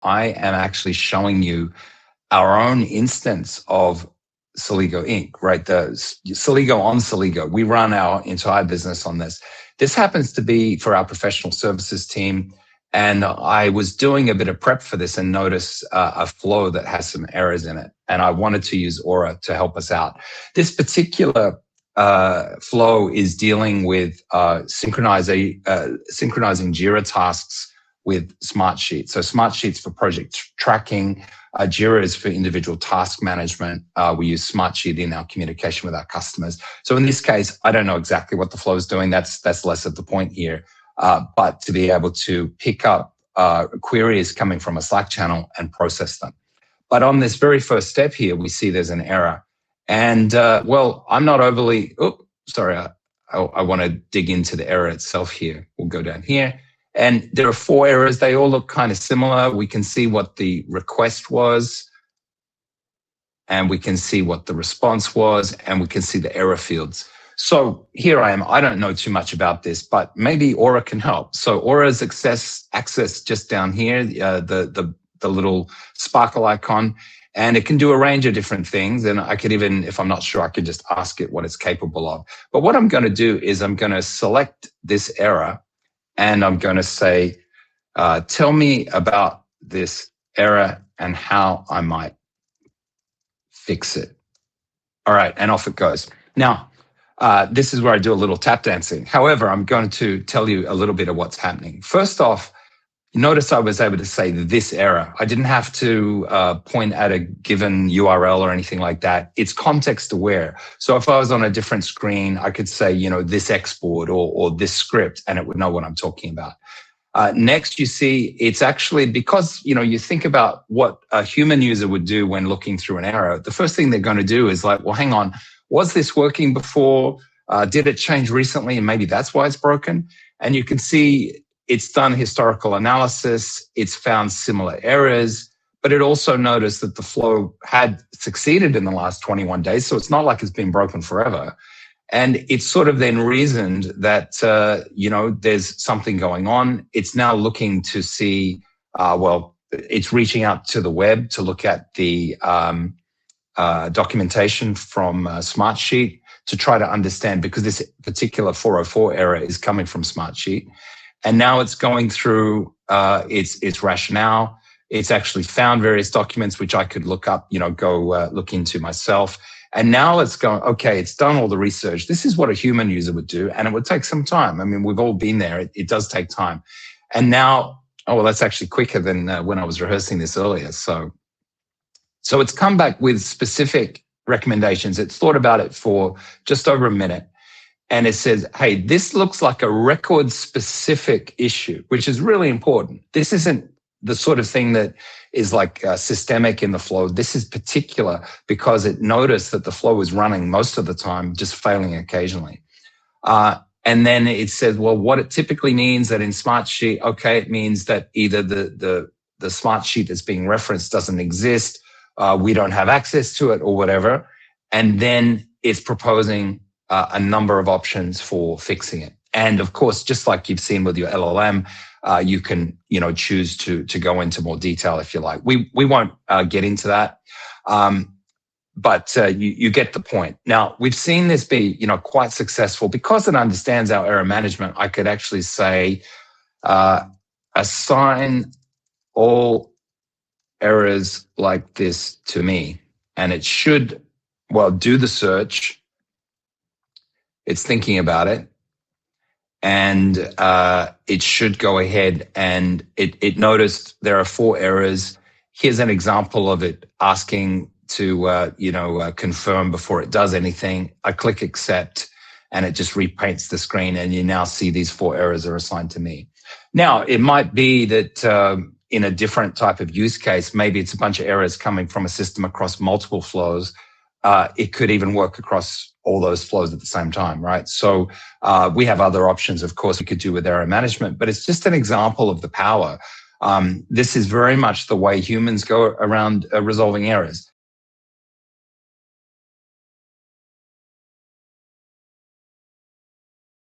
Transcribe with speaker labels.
Speaker 1: I am actually showing you our own instance of Celigo Inc., right? The Celigo on Celigo. We run our entire business on this. This happens to be for our professional services team. And I was doing a bit of prep for this and noticed a flow that has some errors in it. And I wanted to use Ora to help us out. This particular flow is dealing with synchronizing Jira tasks with Smartsheet. So Smartsheet's for project tracking. Jira is for individual task management. We use Smartsheet in our communication with our customers. So in this case, I don't know exactly what the flow is doing. That's less of the point here. But to be able to pick up queries coming from a Slack channel and process them. But on this very first step here, we see there's an error. And well, I'm not overly, I want to dig into the error itself here. We'll go down here. And there are 4 errors. They all look kind of similar. We can see what the request was, and we can see what the response was, and we can see the error fields. So here I am. I don't know too much about this, but maybe Ora can help. So Ora's access just down here, the little sparkle icon, and it can do a range of different things. And I could even, if I'm not sure, I could just ask it what it's capable of. But what I'm going to do is I'm going to select this error, and I'm going to say, tell me about this error and how I might fix it. All right, and off it goes. Now, this is where I do a little tap dancing. However, I'm going to tell you a little bit of what's happening. First off, notice I was able to say this error. I didn't have to point at a given URL or anything like that. It's context aware. So if I was on a different screen, I could say, this export or this script, and it would know what I'm talking about. Next, you see, it's actually because, you think about what a human user would do when looking through an error. The first thing they're going to do is like, well, hang on, was this working before? Did it change recently? And maybe that's why it's broken. And you can see it's done historical analysis. It's found similar errors, but it also noticed that the flow had succeeded in the last 21 days. So it's not like it's been broken forever. And it's sort of then reasoned that, there's something going on. It's now looking to see, it's reaching out to the web to look at the documentation from Smartsheet to try to understand, because this particular 404 error is coming from Smartsheet. And now it's going through its rationale. It's actually found various documents, which I could look up, go look into myself. And now it's going, okay, it's done all the research. This is what a human user would do, and it would take some time. I mean, we've all been there. It does take time. And now, that's actually quicker than when I was rehearsing this earlier. So it's come back with specific recommendations. It's thought about it for just over a minute. And it says, hey, this looks like a record-specific issue, which is really important. This isn't the sort of thing that is like systemic in the flow. This is particular because it noticed that the flow is running most of the time, just failing occasionally. And then it says, well, what it typically means that in Smartsheet, okay, it means that either the Smartsheet that's being referenced doesn't exist, we don't have access to it or whatever. And then it's proposing a number of options for fixing it. And of course, just like you've seen with your LLM, you can, choose to go into more detail if you like. We won't get into that, but you get the point. Now, we've seen this be, quite successful because it understands our error management. I could actually say, assign all errors like this to me, and it should, do the search. It's thinking about it, and it should go ahead, and it noticed there are 4 errors. Here's an example of it asking to confirm before it does anything. I click accept, and it just repaints the screen, and you now see these 4 errors are assigned to me. Now, it might be that in a different type of use case, maybe it's a bunch of errors coming from a system across multiple flows. It could even work across all those flows at the same time, right? So we have other options, of course, we could do with error management, but it's just an example of the power. This is very much the way humans go around resolving errors.